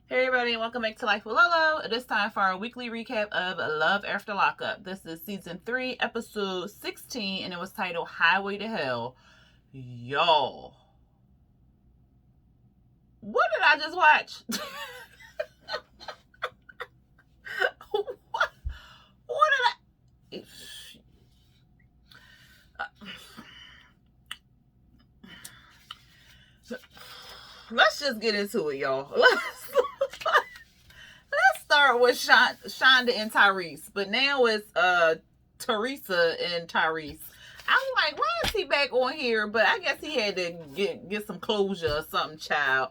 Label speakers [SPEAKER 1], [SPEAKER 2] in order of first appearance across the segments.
[SPEAKER 1] Hey everybody, welcome back to Life with Lolo. It is time for our weekly recap of Love After Lockup. This is season 3, episode 16, and it was titled Highway to Hell. Y'all, what did I just watch? what, what did I... Let's just get into it, y'all. Let's start with Shonda and Tyrese, but now it's Teresa and Tyrese. I'm like, why is he back on here? But I guess he had to get some closure or something, child.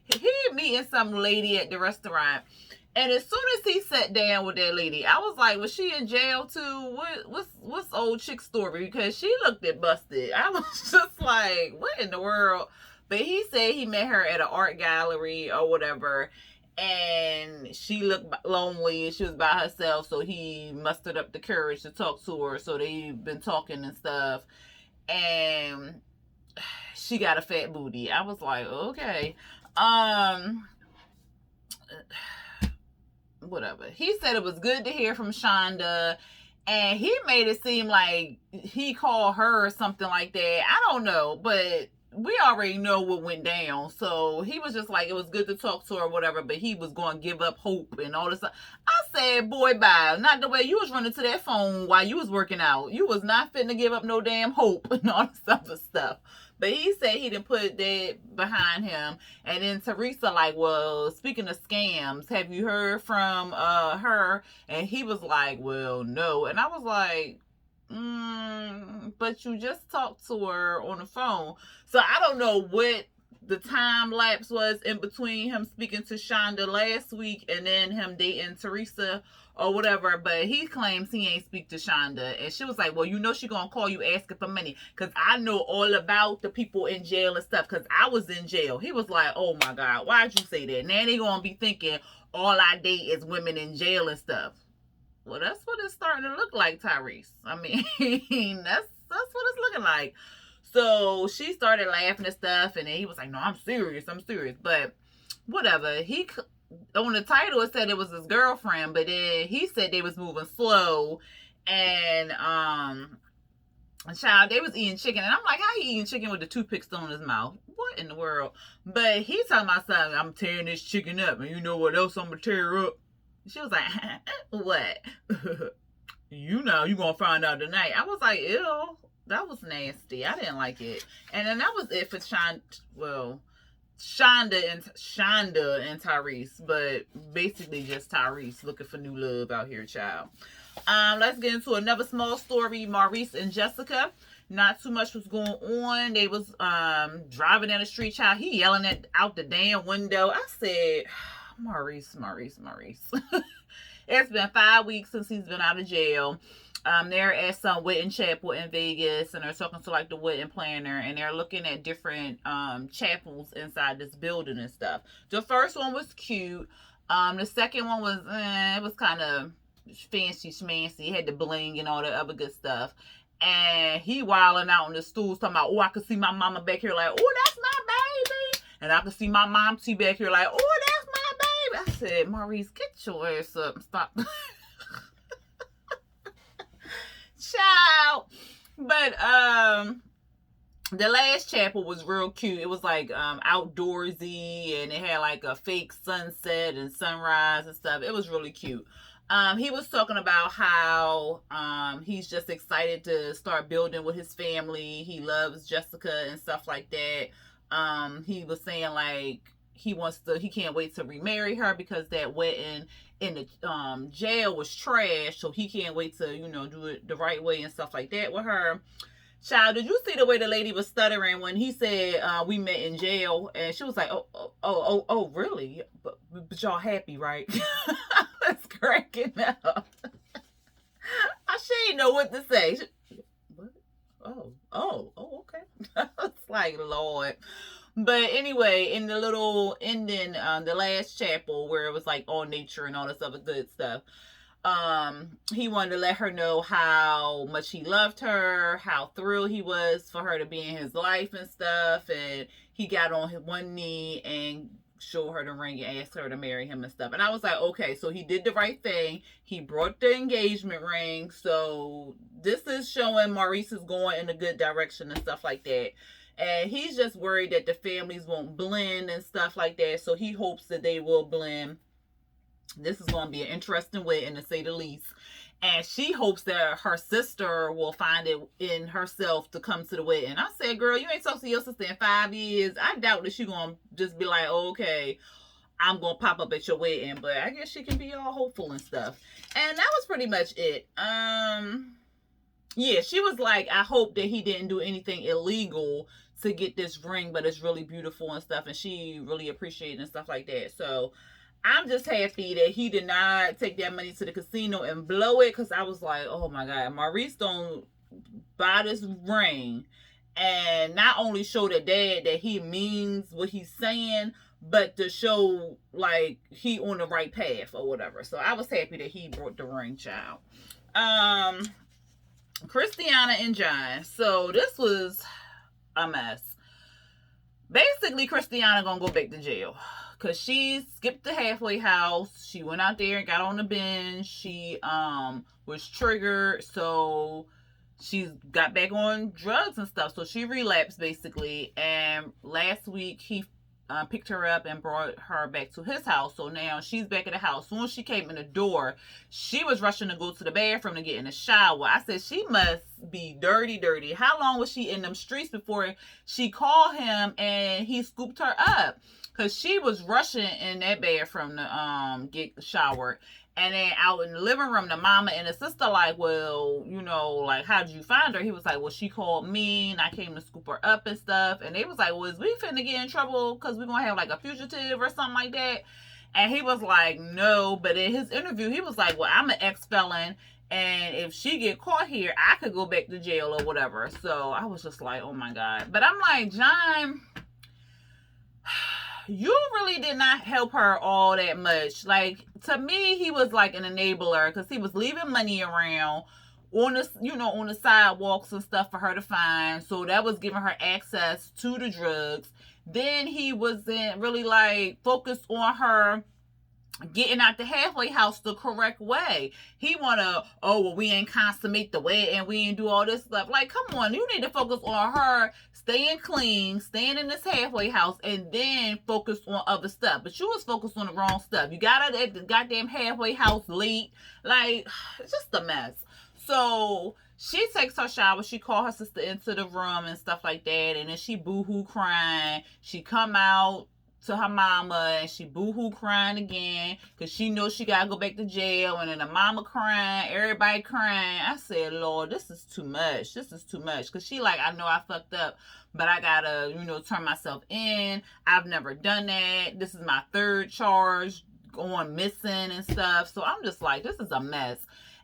[SPEAKER 1] He meeting some lady at the restaurant, and as soon as he sat down with that lady, I was like, was she in jail too? What's old chick story? Because she looked it busted. I was just like, what in the world? But he said he met her at an art gallery or whatever, and she looked lonely and she was by herself, so he mustered up the courage to talk to her. So they've been talking and stuff, and she got a fat booty. I was like, okay. Whatever. He said it was good to hear from Shonda, and he made it seem like he called her or something like that. I don't know, but we already know what went down. So he was just like, it was good to talk to her or whatever, but he was going to give up hope and all this stuff. I said, boy, bye. Not the way you was running to that phone while you was working out. You was not fitting to give up no damn hope and all this other stuff. But he said he didn't put that behind him. And then Teresa, like, well, speaking of scams, have you heard from her? And he was like, well, no. And I was like, but you just talked to her on the phone. So I don't know what the time lapse was in between him speaking to Shonda last week and then him dating Teresa or whatever, but he claims he ain't speak to Shonda. And she was like, well, you know she gonna call you asking for money because I know all about the people in jail and stuff because I was in jail. He was like, oh my God, why'd you say that? Now they gonna be thinking all I date is women in jail and stuff. Well, that's what it's starting to look like, Tyrese. I mean, that's what it's looking like. So she started laughing and stuff, and then he was like, "No, I'm serious. I'm serious." But whatever. He on the title it said it was his girlfriend, but then he said they was moving slow, and child, they was eating chicken, and I'm like, how he eating chicken with the toothpick still in his mouth? What in the world? But he talking about something. I'm tearing this chicken up, and you know what else I'm gonna tear up? She was like, what? You know, you gonna find out tonight. I was like, ew, that was nasty. I didn't like it. And then that was it for Shonda and Tyrese, but basically just Tyrese looking for new love out here, child. Let's get into another small story. Maurice and Jessica. Not too much was going on. They was driving down the street, child. He yelling out the damn window. I said, Maurice. It's been 5 weeks since he's been out of jail. They're at some wedding chapel in Vegas, and they're talking to like the wedding planner, and they're looking at different chapels inside this building and stuff. The first one was cute. The second one was it was kind of fancy schmancy. It had the bling and all that other good stuff. And he wilding out on the stools talking about, oh, I could see my mama back here like, oh, that's my baby. And I could see my mom too back here like, oh, that's my baby. I said, Maurice, get your ass up and stop. Child. But the last chapel was real cute. It was like outdoorsy, and it had like a fake sunset and sunrise and stuff. It was really cute. He was talking about how he's just excited to start building with his family. He loves Jessica and stuff like that. He was saying like he can't wait to remarry her because that wedding in the jail was trash, so he can't wait to do it the right way and stuff like that with her. Child, did you see the way the lady was stuttering when he said we met in jail? And she was like, oh, really? But y'all happy, right? That's cracking up. She didn't know what to say. What? Okay. It's like, Lord. But anyway, in the little ending, the last chapel where it was like all nature and all this other good stuff, he wanted to let her know how much he loved her, how thrilled he was for her to be in his life and stuff. And he got on one knee and show her the ring and ask her to marry him and stuff. And I was like, okay, so he did the right thing. He brought the engagement ring. So this is showing Maurice is going in a good direction and stuff like that. And he's just worried that the families won't blend and stuff like that. So he hopes that they will blend. This is going to be an interesting wedding, to say the least. And she hopes that her sister will find it in herself to come to the wedding. I said, girl, you ain't talked to your sister in 5 years. I doubt that she's going to just be like, oh, okay, I'm going to pop up at your wedding. But I guess she can be all hopeful and stuff. And that was pretty much it. Yeah, she was like, I hope that he didn't do anything illegal to get this ring, but it's really beautiful and stuff. And she really appreciated it and stuff like that. So I'm just happy that he did not take that money to the casino and blow it, because I was like, oh my God, Maurice don't buy this ring and not only show the dad that he means what he's saying, but to show like he on the right path or whatever. So I was happy that he brought the ring, child. Kristiana and John. So this was a mess. Basically, Kristiana gonna go back to jail. Because she skipped the halfway house. She went out there and got on the bench. She was triggered. So she got back on drugs and stuff. So she relapsed, basically. And last week, he picked her up and brought her back to his house. So now she's back at the house. As soon as she came in the door, she was rushing to go to the bathroom to get in the shower. I said, she must be dirty. How long was she in them streets before she called him and he scooped her up? Because she was rushing in that bathroom to get showered. And then out in the living room, the mama and the sister like, well, you know, like, how did you find her? He was like, well, she called me and I came to scoop her up and stuff. And they was like, well, is we finna get in trouble because we're going to have like a fugitive or something like that? And he was like, no. But in his interview, he was like, well, I'm an ex-felon. And if she get caught here, I could go back to jail or whatever. So I was just like, oh my God. But I'm like, John, you really did not help her all that much. Like, to me, he was like an enabler because he was leaving money around on the, you know, on the sidewalks and stuff for her to find. So that was giving her access to the drugs. Then he wasn't really like focused on her getting out the halfway house the correct way. He wanna, oh, well, we ain't consummate the way and we ain't do all this stuff. Like, come on, you need to focus on her staying clean, staying in this halfway house, and then focus on other stuff. But you was focused on the wrong stuff. You got out at the goddamn halfway house late. Like, it's just a mess. So she takes her shower. She called her sister into the room and stuff like that. And then she boo-hoo crying. She come out to her mama and she boo-hoo crying again because she knows she gotta go back to jail. And then the mama crying, everybody crying. I said, Lord, this is too much. Because she like, I know I fucked up, but I gotta, you know, turn myself in. I've never done that. This is my 3rd charge going missing and stuff. So I'm just like, this is a mess.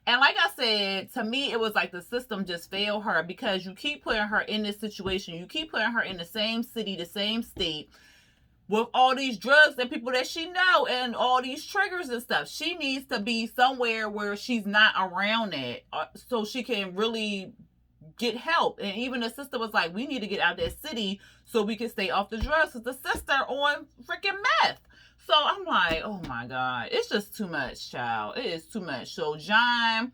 [SPEAKER 1] And like I said, to me, it was like the system just failed her because you keep putting her in this situation. You keep putting her in the same city, the same state, with all these drugs and people that she know and all these triggers and stuff. She needs to be somewhere where she's not around it so she can really get help. And even the sister was like, we need to get out of that city so we can stay off the drugs because the sister on freaking meth. So I'm like, oh my God, it's just too much, child. It is too much. So John,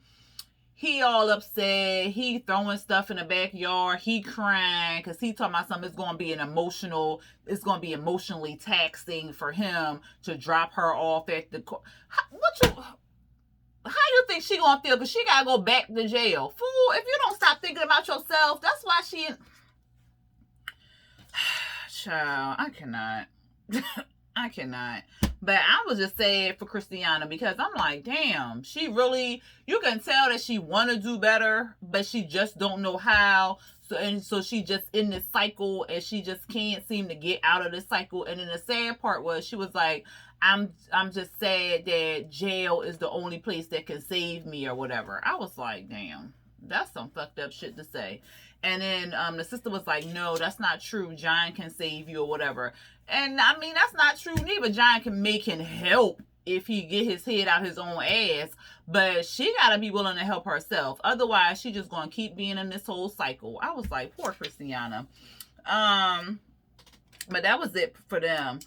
[SPEAKER 1] he all upset. He throwing stuff in the backyard. He crying because he talking about something. It's going to be it's going to be emotionally taxing for him to drop her off at the court. How you think she going to feel? Because she got to go back to jail. Fool, if you don't stop thinking about yourself, that's why she... Child, I cannot. I cannot. But I was just sad for Kristiana because I'm like, damn, she really, you can tell that she want to do better, but she just don't know how. So she just in this cycle and she just can't seem to get out of this cycle. And then the sad part was she was like, I'm just sad that jail is the only place that can save me or whatever. I was like, damn, that's some fucked up shit to say. And then the sister was like, no, that's not true. John can save you or whatever. And I mean, that's not true neither. John can make him help if he get his head out his own ass. But she got to be willing to help herself. Otherwise, she just going to keep being in this whole cycle. I was like, poor Kristiana. But that was it for them.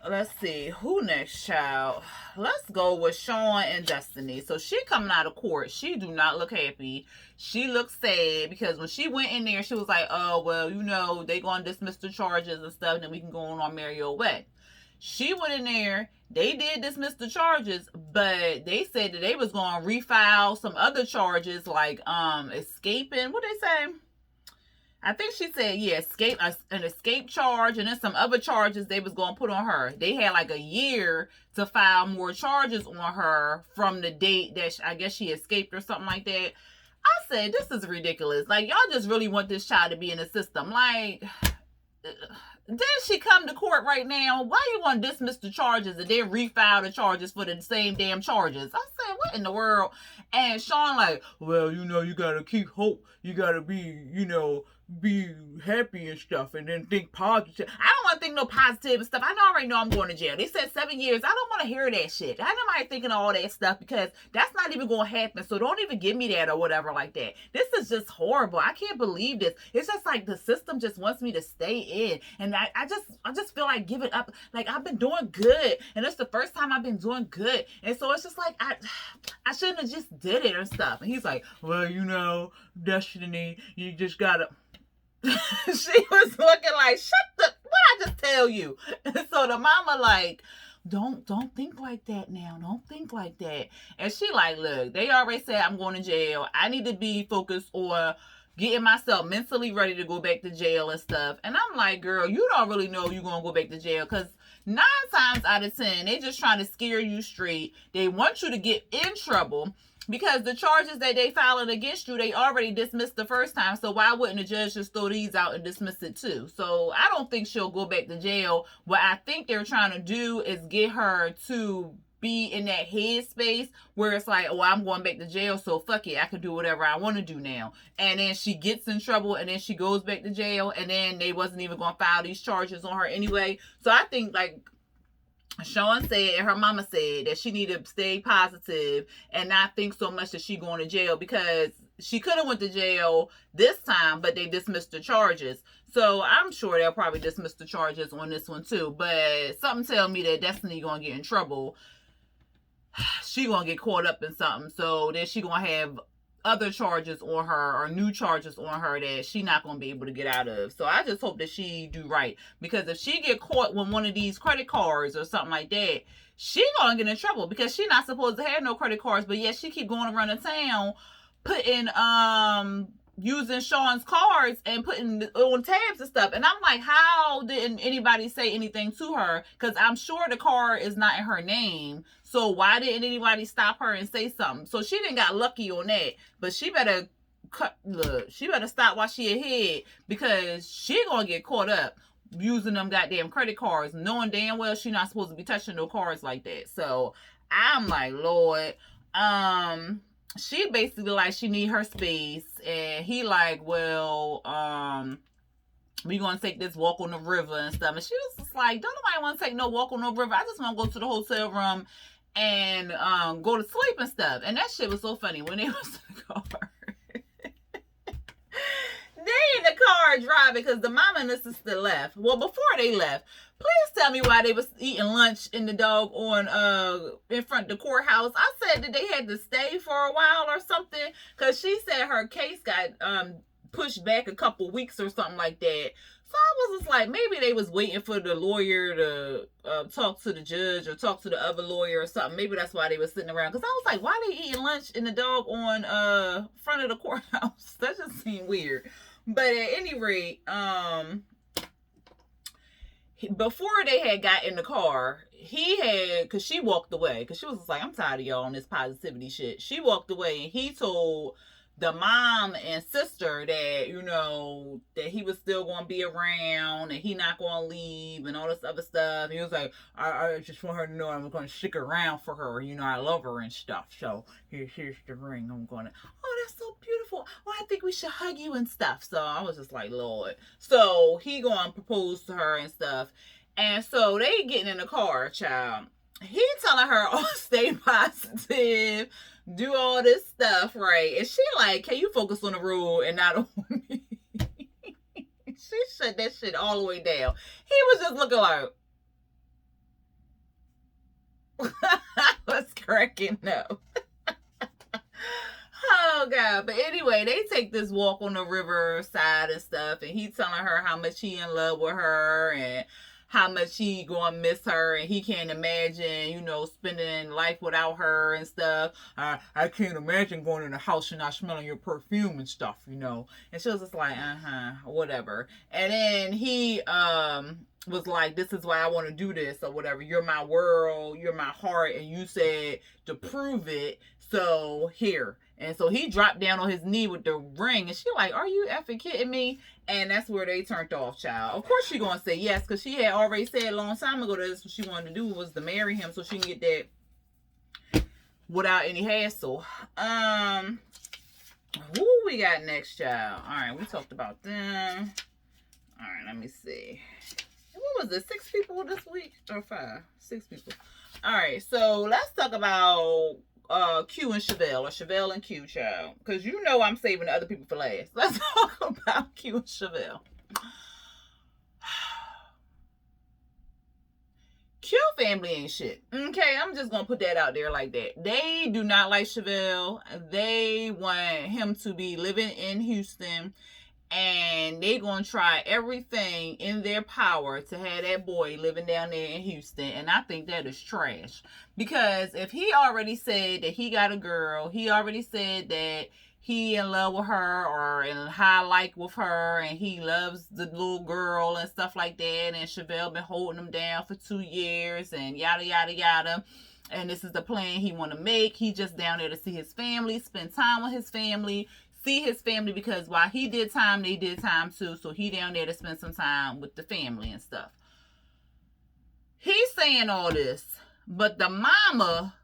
[SPEAKER 1] let's see, who next, child? Let's go with Shawn and Destiny. So she coming out of court. She do not look happy. She looks sad because when she went in there, she was like, oh, well, they gonna dismiss the charges and stuff, and then we can go on our merry old way. She went in there. They did dismiss the charges, but they said that they was gonna refile some other charges like escaping. What they say? I think she said, yeah, an escape charge, and then some other charges they was gonna put on her. They had like a year to file more charges on her from the date that I guess she escaped or something like that. I said, this is ridiculous. Like, y'all just really want this child to be in the system. Like, then she come to court right now. Why you want to dismiss the charges and then refile the charges for the same damn charges? I said, what in the world? And Shawn like, well, you gotta keep hope. You gotta be happy and stuff, and then think positive. I don't want to think no positive and stuff. I already know I'm going to jail. They said 7 years. I don't want to hear that shit. I don't mind thinking all that stuff because that's not even going to happen. So don't even give me that or whatever like that. This is just horrible. I can't believe this. It's just like the system just wants me to stay in, and I just feel like giving up. Like, I've been doing good, and it's the first time I've been doing good, and so it's just like I shouldn't have just did it or stuff. And he's like, well, Destiny, you just gotta. She was looking like, what I just tell you? And so the mama like, don't think like that now. Don't think like that. And she like, look, they already said I'm going to jail. I need to be focused on getting myself mentally ready to go back to jail and stuff. And I'm like, girl, you don't really know you're going to go back to jail because 9 times out of 10, they just trying to scare you straight. They want you to get in trouble. Because the charges that they filed against you, they already dismissed the first time. So why wouldn't the judge just throw these out and dismiss it too? So I don't think she'll go back to jail. What I think they're trying to do is get her to be in that headspace where it's like, oh, I'm going back to jail, so fuck it, I can do whatever I want to do now. And then she gets in trouble, and then she goes back to jail, and then they wasn't even going to file these charges on her anyway. So I think, like Shawn said and her mama said, that she need to stay positive and not think so much that she going to jail, because she could have went to jail this time, but they dismissed the charges. So I'm sure they'll probably dismiss the charges on this one too. But something tell me that Destiny gonna get in trouble. She gonna get caught up in something. So then she gonna have other charges on her, or new charges on her, that she not gonna be able to get out of. So I just hope that she do right, because if she get caught with one of these credit cards or something like that, she gonna get in trouble, because she not supposed to have no credit cards, but yet she keep going around the town putting using Shawn's cards and putting on tabs and stuff. And I'm like, how didn't anybody say anything to her? Because I'm sure the card is not in her name. So why didn't anybody stop her and say something? So she didn't got lucky on that. But she better she better stop while she ahead, because she gonna get caught up using them goddamn credit cards, knowing damn well she not supposed to be touching no cards like that. So I'm like, Lord, she basically like she need her space, and he like, well, we gonna take this walk on the river and stuff. And she was just like, don't nobody want to take no walk on no river. I just want to go to the hotel room and go to sleep and stuff. And that shit was so funny when they was in the car. They in the car driving, because the mama and the sister left. Well, before they left, please tell me why they was eating lunch in the dog on in front of the courthouse. I said that they had to stay for a while or something, because she said her case got pushed back a couple weeks or something like that. So I was just like, maybe they was waiting for the lawyer to talk to the judge or talk to the other lawyer or something. Maybe that's why they was sitting around. Because I was like, why are they eating lunch in the dog on front of the courthouse? That just seemed weird. But at any rate, before they had got in the car, he had, because she walked away, because she was just like, I'm tired of y'all on this positivity shit. She walked away, and he told the mom and sister that, that he was still going to be around, and he not going to leave, and all this other stuff. He was like, I just want her to know I'm going to stick around for her. I love her and stuff. So here's the ring. I'm going to, oh, that's so beautiful. Well, I think we should hug you and stuff. So I was just like, Lord. So he going to propose to her and stuff. And so they getting in the car, child. He telling her, oh, stay positive, do all this stuff, right? And she like, can you focus on the road and not on me? She shut that shit all the way down. He was just looking like, cracking up. Oh God. But anyway, they take this walk on the riverside and stuff, and he telling her how much he in love with her and how much he gonna miss her, and he can't imagine, spending life without her and stuff. I can't imagine going in the house and not smelling your perfume and stuff, And she was just like, whatever. And then he was like, this is why I want to do this or whatever. You're my world, you're my heart, and you said to prove it. So here. And so he dropped down on his knee with the ring, and she like, are you effing kidding me? And that's where they turned off, child. Of course she gonna say yes, because she had already said a long time ago that that's what she wanted to do, was to marry him so she can get that without any hassle. Who we got next, child? All right, we talked about them. All right, let me see. What was it? 6 people this week or 5? 6 people. All right, so let's talk about Q and Chevelle, or Chevelle and Q, child, because I'm saving the other people for last. Let's talk about Q and Chevelle. Q family ain't shit. Okay, I'm just gonna put that out there like that. They do not like Chevelle. They want him to be living in Houston, and they gonna try everything in their power to have that boy living down there in Houston. And I think that is trash, because if he already said that he got a girl, he already said that he in love with her or in high like with her, and he loves the little girl and stuff like that, and Chevelle been holding him down for 2 years and yada yada yada, and this is the plan he want to make. He just down there to see his family, spend time with his family, see his family, because while he did time, they did time too. So he down there to spend some time with the family and stuff. He's saying all this, but the mama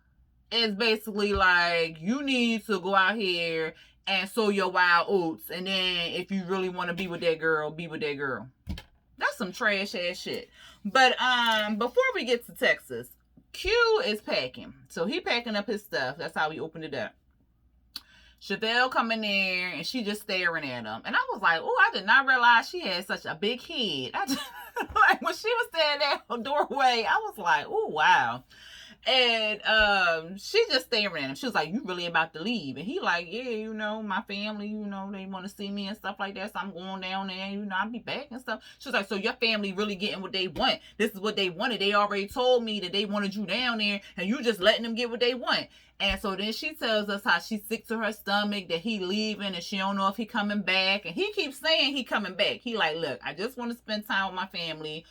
[SPEAKER 1] is basically like, you need to go out here and sow your wild oats, and then if you really want to be with that girl, be with that girl. That's some trash ass shit. But before we get to Texas, Q is packing. So he packing up his stuff. That's how we opened it up. Chevelle coming there, and she just staring at him. And I was like, oh, I did not realize she had such a big head. Like, when she was standing at her doorway, I was like, oh, wow. And she just staring at him. She was like, you really about to leave? And he like, yeah, my family, they want to see me and stuff like that, so I'm going down there, I'll be back and stuff. She was like, so your family really getting what they want? This is what they wanted. They already told me that they wanted you down there, and you just letting them get what they want. And so then she tells us how she's sick to her stomach, that he leaving, and she don't know if he coming back. And he keeps saying he coming back. He like, look, I just want to spend time with my family.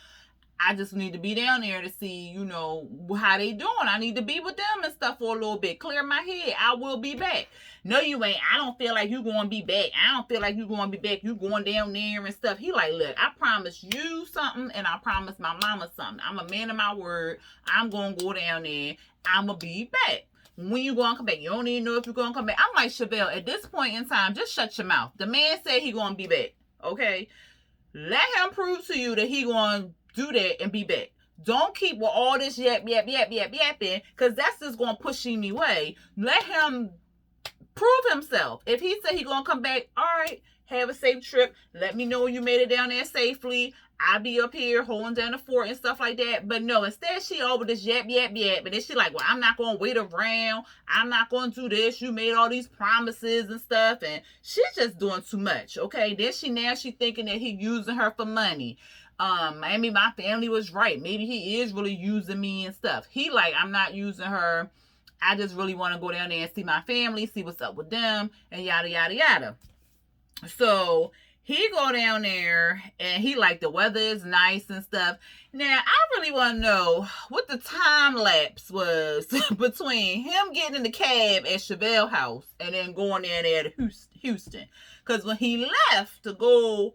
[SPEAKER 1] I just need to be down there to see, how they doing. I need to be with them and stuff for a little bit. Clear my head. I will be back. No, you ain't. I don't feel like you going to be back. I don't feel like you going to be back. You going down there and stuff. He like, look, I promise you something, and I promise my mama something. I'm a man of my word. I'm going to go down there. I'm going to be back. When you going to come back? You don't even know if you're going to come back. I'm like, Chevelle, at this point in time, just shut your mouth. The man said he going to be back. Okay? Let him prove to you that he going to do that and be back. Don't keep with all this yapping, because that's just going to push him away. Let him prove himself. If he said he going to come back, all right, have a safe trip. Let me know you made it down there safely. I'll be up here holding down the fort and stuff like that. But no, instead she over this yap. But then she like, well, I'm not going to wait around. I'm not going to do this. You made all these promises and stuff. And she's just doing too much, okay? Then she thinking that he using her for money. Maybe my family was right. Maybe he is really using me and stuff. He like, I'm not using her. I just really want to go down there and see my family, see what's up with them, and yada, yada, yada. So he go down there, and he like, the weather is nice and stuff. Now, I really want to know what the time lapse was between him getting in the cab at Chevelle house and then going down there to Houston. Because when he left to go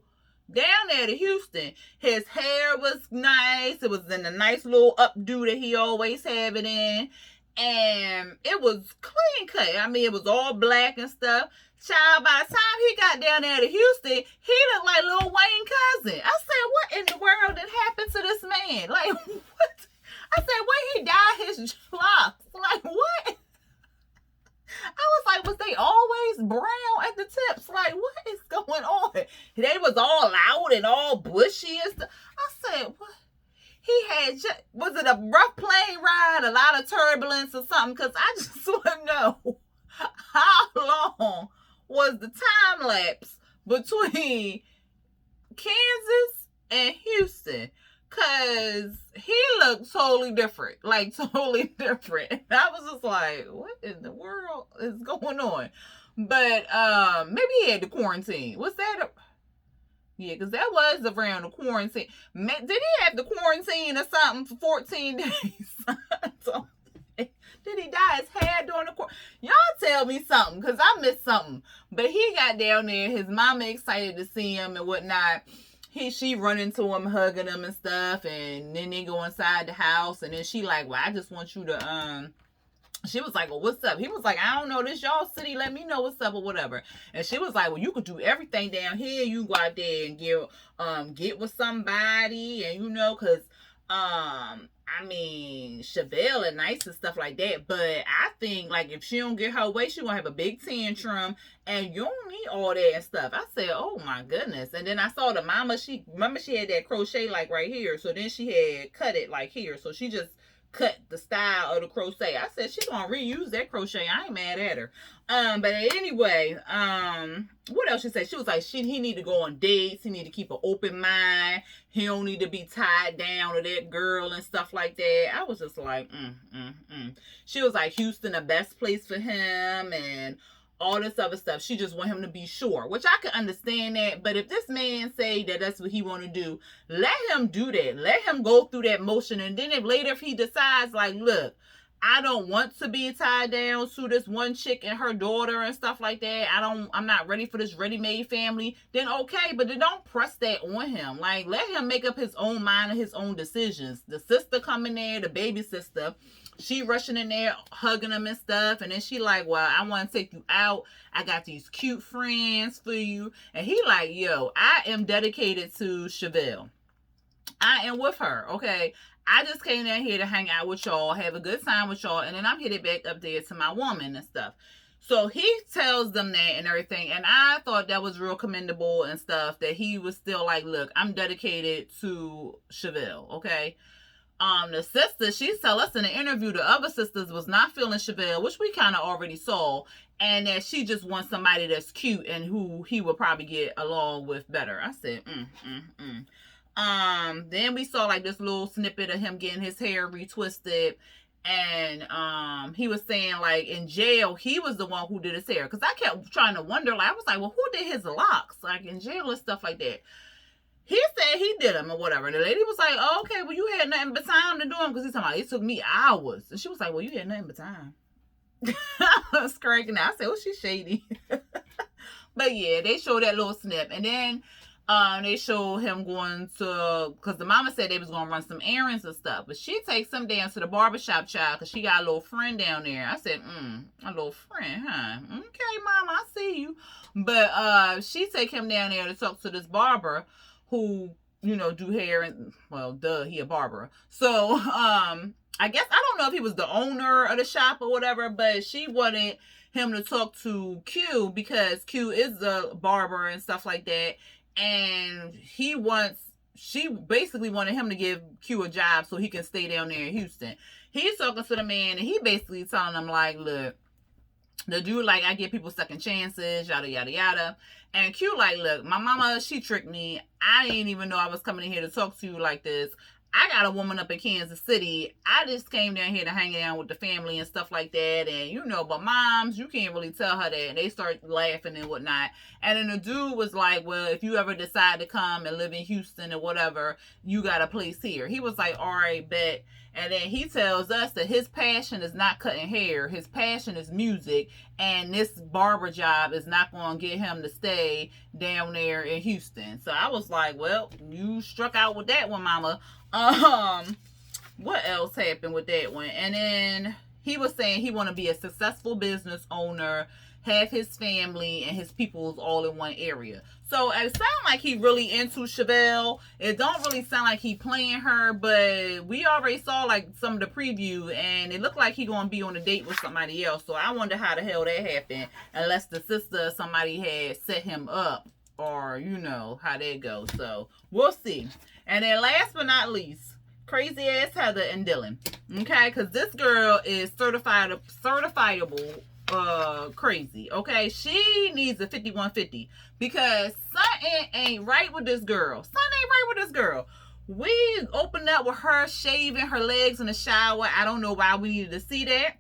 [SPEAKER 1] down there to Houston, his hair was nice. It was in a nice little updo that he always have it in. And it was clean cut. I mean, it was all black and stuff. Child, by the time he got down there to Houston, he looked like Lil Wayne cousin. I said, what in the world did happen to this man? Like, what? I said, when he dyed his locks? Like, what? I was like, was they always brown at the tips? Like, what is going on? They was all out and all bushy and stuff. I said, what? He had was it a rough plane ride got a lot of turbulence or something? Because I just want to know how long was the time lapse between Kansas and Houston? Cause he looked totally different, like totally different. And I was just like, what in the world is going on? But maybe he had the quarantine. Was that yeah, because that was around the quarantine. Did he have the quarantine or something for 14 days? Did he dye his hair during the quarantine? Y'all tell me something, because I missed something. But he got down there. His mama excited to see him and whatnot. She run into him, hugging him and stuff. And then they go inside the house. And then she like, well, I just want you to, she was like, well, what's up? He was like, I don't know, this y'all city, let me know what's up or whatever. And she was like, well, you could do everything down here. You go out there and get with somebody, and because I mean, Chevelle is nice and stuff like that, but I think, like, if she don't get her way, she gonna have a big tantrum, and you don't need all that and stuff. I said, oh my goodness. And then I saw the mama, she had that crochet, like, right here, so then she had cut it, like, here, so she just cut the style of the crochet. I said she gonna reuse that crochet. I ain't mad at her. But anyway, what else she said? She was like, he need to go on dates. He need to keep an open mind. He don't need to be tied down to that girl and stuff like that. I was just like, She was like, Houston, the best place for him, and all this other stuff. She just want him to be sure, which I can understand that. But if this man say that that's what he want to do, let him do that. Let him go through that motion. And then if he decides, like, look, I don't want to be tied down to this one chick and her daughter and stuff like that, I'm not ready for this ready-made family, then okay, but then don't press that on him. Like, let him make up his own mind and his own decisions. The sister coming there, the baby sister, she rushing in there, hugging him and stuff. And then she like, well, I want to take you out. I got these cute friends for you. And he like, yo, I am dedicated to Chevelle. I am with her, okay? I just came down here to hang out with y'all, have a good time with y'all, and then I'm headed back up there to my woman and stuff. So he tells them that and everything, and I thought that was real commendable and stuff, that he was still like, look, I'm dedicated to Chevelle, okay? The sister, she tell us in the interview, the other sisters was not feeling Chevelle, which we kind of already saw, and that she just wants somebody that's cute and who he would probably get along with better. I said, Then we saw like this little snippet of him getting his hair retwisted, and he was saying like in jail he was the one who did his hair, because I kept trying to wonder, like, I was like, well, who did his locks, like in jail and stuff like that. He said he did them or whatever. And the lady was like, oh, okay, well, you had nothing but time to do them, because he's talking about it took me hours. And she was like, well, you had nothing but time. I was cracking out. I said, oh, she's shady. But yeah, they showed that little snip. And then they showed him going to, because the mama said they was going to run some errands and stuff. But she takes him down to the barbershop, child, because she got a little friend down there. I said, a little friend, huh? Okay, mama, I see you. But she take him down there to talk to this barber who, do hair, and, well, he a barber. So, I guess, I don't know if he was the owner of the shop or whatever, but she wanted him to talk to Q, because Q is the barber and stuff like that. And she basically wanted him to give Q a job so he can stay down there in Houston. He's talking to the man, and he basically telling him, like, look, the dude, like, I give people second chances, yada, yada, yada. And Q, like, look, my mama, she tricked me. I didn't even know I was coming in here to talk to you like this. I got a woman up in Kansas City. I just came down here to hang out with the family and stuff like that. And, but moms, you can't really tell her that. And they start laughing and whatnot. And then the dude was like, well, if you ever decide to come and live in Houston or whatever, you got a place here. He was like, all right, bet. And then he tells us that his passion is not cutting hair. His passion is music. And this barber job is not going to get him to stay down there in Houston. So I was like, well, you struck out with that one, mama. What else happened with that one? And then he was saying he want to be a successful business owner, have his family and his peoples all in one area. So it sounds like he really into Chevelle. It don't really sound like he playing her, but we already saw like some of the preview, and it looked like he gonna be on a date with somebody else. So I wonder how the hell that happened, unless the sister or somebody had set him up, or how that goes. So we'll see. And then last but not least, Crazy ass Heather and Dylan. Okay, because this girl is certifiable crazy. Okay, she needs a 5150 because something ain't right with this girl. Something ain't right with this girl. We opened up with her shaving her legs in the shower. I don't know why we needed to see that,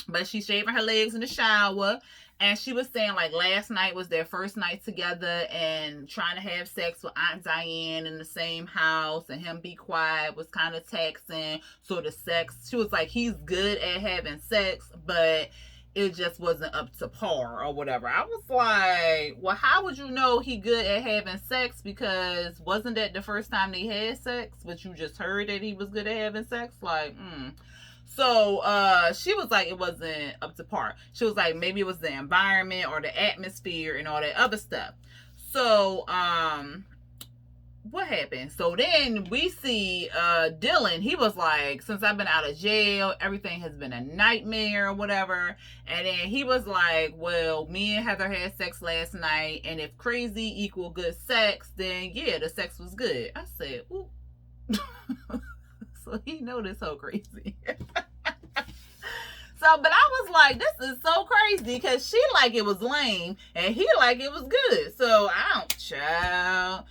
[SPEAKER 1] but she's shaving her legs in the shower. And she was saying, like, last night was their first night together and trying to have sex with Aunt Diane in the same house, and him be quiet was kind of taxing. So the sex, she was like, he's good at having sex, but it just wasn't up to par or whatever. I was like, well, how would you know he good at having sex? Because wasn't that the first time they had sex? But you just heard that he was good at having sex? Like, So she was like, it wasn't up to par. She was like, maybe it was the environment or the atmosphere and all that other stuff. So what happened? So then we see Dylan. He was like, since I've been out of jail, everything has been a nightmare or whatever. And then he was like, well, me and Heather had sex last night, and if crazy equal good sex, then yeah, the sex was good. I said, ooh. So he know this whole crazy. So, but I was like, this is so crazy because she like it was lame and he like it was good. So I don't, child.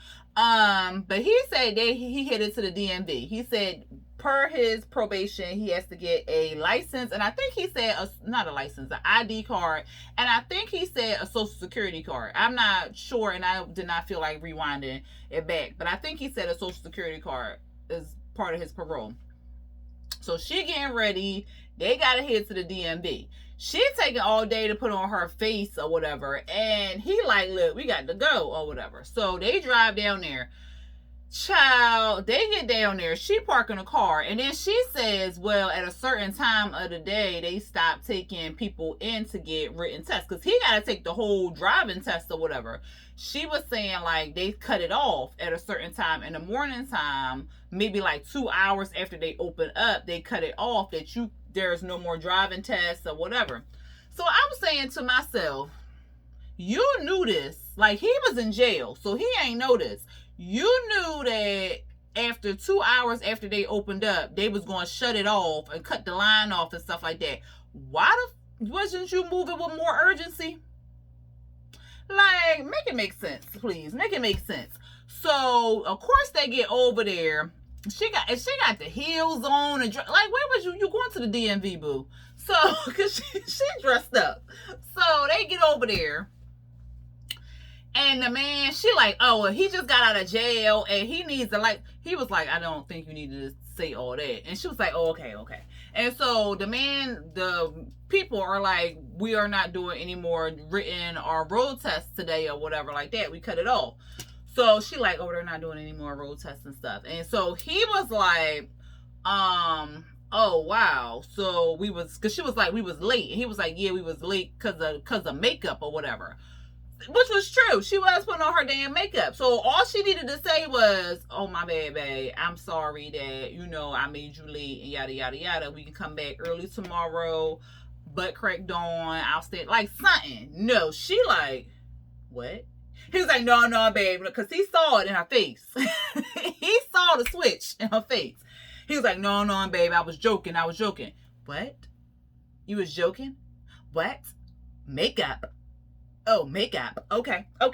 [SPEAKER 1] But he said that he headed to the DMV. He said per his probation, he has to get a license. And I think he said, not a license, an ID card. And I think he said a social security card. I'm not sure. And I did not feel like rewinding it back. But I think he said a social security card is part of his parole. So she getting ready. They gotta head to the DMV. She taking all day to put on her face or whatever. And he like, look, we got to go or whatever. So they drive down there. Child, they get down there. She parking a car. And then she says, well, at a certain time of the day, they stop taking people in to get written tests. Because he got to take the whole driving test or whatever. She was saying, like, they cut it off at a certain time. In the morning time, maybe like 2 hours after they open up, they cut it off that there's no more driving tests or whatever. So I'm saying to myself, you knew this. Like, he was in jail, so he ain't know this. You knew that after 2 hours after they opened up, they was going to shut it off and cut the line off and stuff like that. Why wasn't you moving with more urgency? Like, make it make sense, please. Make it make sense. So, of course, they get over there. She got the heels on and like, where was you going to the DMV, boo? So, cause she dressed up. So they get over there, and the man, she like, oh, well, he just got out of jail and he needs to, like, he was like, I don't think you need to say all that. And she was like, oh, okay. And so the people are like, we are not doing any more written or road tests today or whatever like that. We cut it off. So she like, oh, they're not doing any more road tests and stuff. And so he was like, oh, wow. So because she was like, we was late. And he was like, yeah, we was late because of makeup or whatever. Which was true. She was putting on her damn makeup. So all she needed to say was, oh, my bad, babe. I'm sorry that, I made you late and yada, yada, yada. We can come back early tomorrow. Butt crack dawn. I'll stay. Like something. No, she like, what? He was like, no, babe. Because he saw it in her face. He saw the switch in her face. He was like, no, babe. I was joking. What? You was joking? What? Makeup. Oh, makeup. Okay. All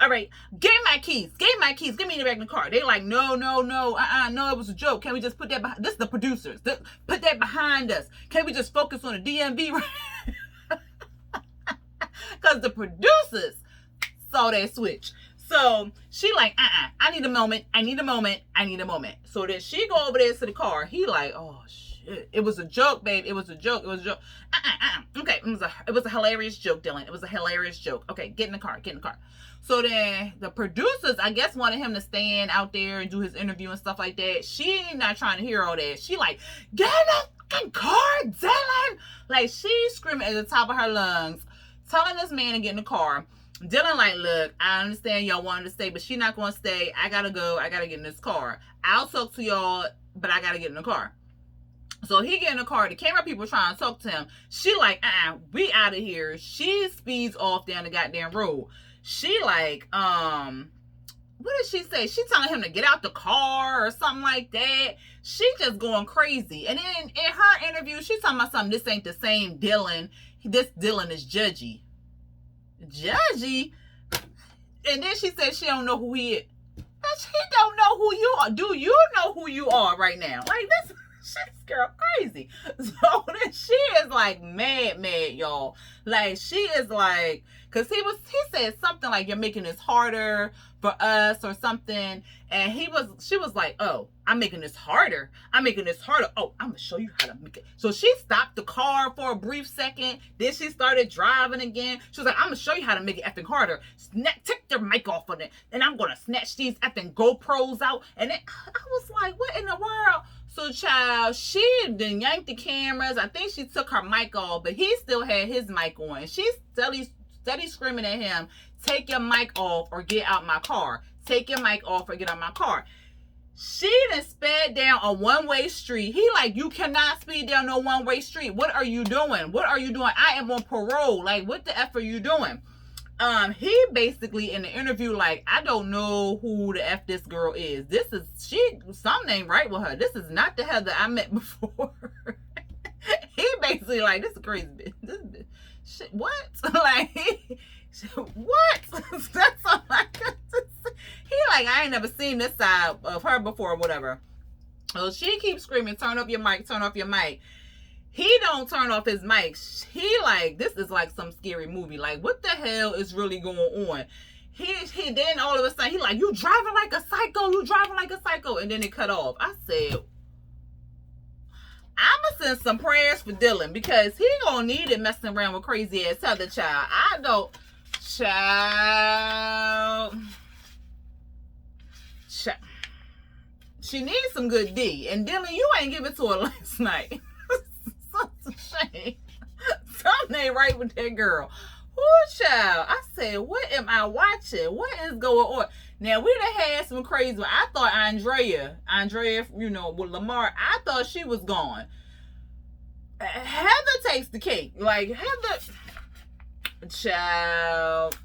[SPEAKER 1] right. Give me my keys. Give me in the back of the car. They like, no. No, it was a joke. Can we just put that behind? This is the producers. Put that behind us. Can we just focus on the DMV? Because the producers saw that switch. So she like, I need a moment. So then she go over there to the car. He like, oh shit. It was a joke, babe. It was a joke. Okay. It was a hilarious joke, Dylan. It was a hilarious joke. Okay, get in the car. So then the producers, I guess, wanted him to stand out there and do his interview and stuff like that. She not trying to hear all that. She like, get in the fucking car, Dylan. Like, she screaming at the top of her lungs, telling this man to get in the car. Dylan like, look, I understand y'all wanted to stay, but she not going to stay. I got to go. I got to get in this car. I'll talk to y'all, but I got to get in the car. So he get in the car. The camera people trying to talk to him. She like, we out of here. She speeds off down the goddamn road. She like, what what did she say? She telling him to get out the car or something like that. She just going crazy. And then in her interview, she's talking about something. This ain't the same Dylan. This Dylan is judgy. Judgy? And then she said she don't know who he is. Bitch, he don't know who you are. Do you know who you are right now? Like, this girl crazy. So then she is like mad, y'all. Like, she is like, because he said something like, you're making this harder for us or something. And she was like, oh, I'm making this harder. I'm making this harder. Oh, I'm going to show you how to make it. So she stopped the car for a brief second. Then she started driving again. She was like, I'm going to show you how to make it effing harder. Take your mic off of it. And I'm going to snatch these effing GoPros out. And then I was like, what in the world? So, child, she then yanked the cameras. I think she took her mic off, but he still had his mic on. And she's steady screaming at him, take your mic off or get out my car. Take your mic off or get out my car. She done sped down a one-way street. He like, you cannot speed down no one-way street. What are you doing? What are you doing? I am on parole. Like, what the F are you doing? He basically in the interview, like, I don't know who the F this girl is. Something ain't right with her. This is not the Heather I met before. He basically like, this is crazy bitch. This bitch. Shit, what? Like, what? That's all I got to say. He like, I ain't never seen this side of her before or whatever. So she keeps screaming, turn off your mic, turn off your mic. He don't turn off his mic. He like, this is like some scary movie. Like, what the hell is really going on? He then all of a sudden, he like, you driving like a psycho. You driving like a psycho. And then it cut off. I said, I'ma send some prayers for Dylan because he gonna need it messing around with crazy ass Heather, child. I don't, child. She needs some good D. And Dylan, you ain't give it to her last night. Such a shame. Something ain't right with that girl. Oh, child. I said, what am I watching? What is going on? Now, we done had some crazy one. I thought Andrea, you know, with Lamar, I thought she was gone. Heather takes the cake. Like, Heather, child.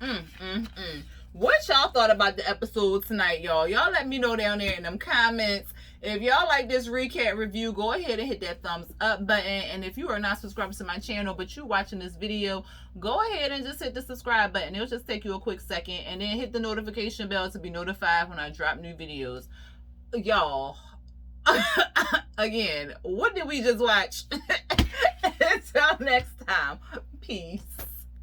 [SPEAKER 1] What y'all thought about the episode tonight, y'all? Y'all let me know down there in them comments. If y'all like this recap review, go ahead and hit that thumbs up button. And if you are not subscribed to my channel, but you're watching this video, go ahead and just hit the subscribe button. It'll just take you a quick second. And then hit the notification bell to be notified when I drop new videos. Y'all, again, what did we just watch? Until next time, peace.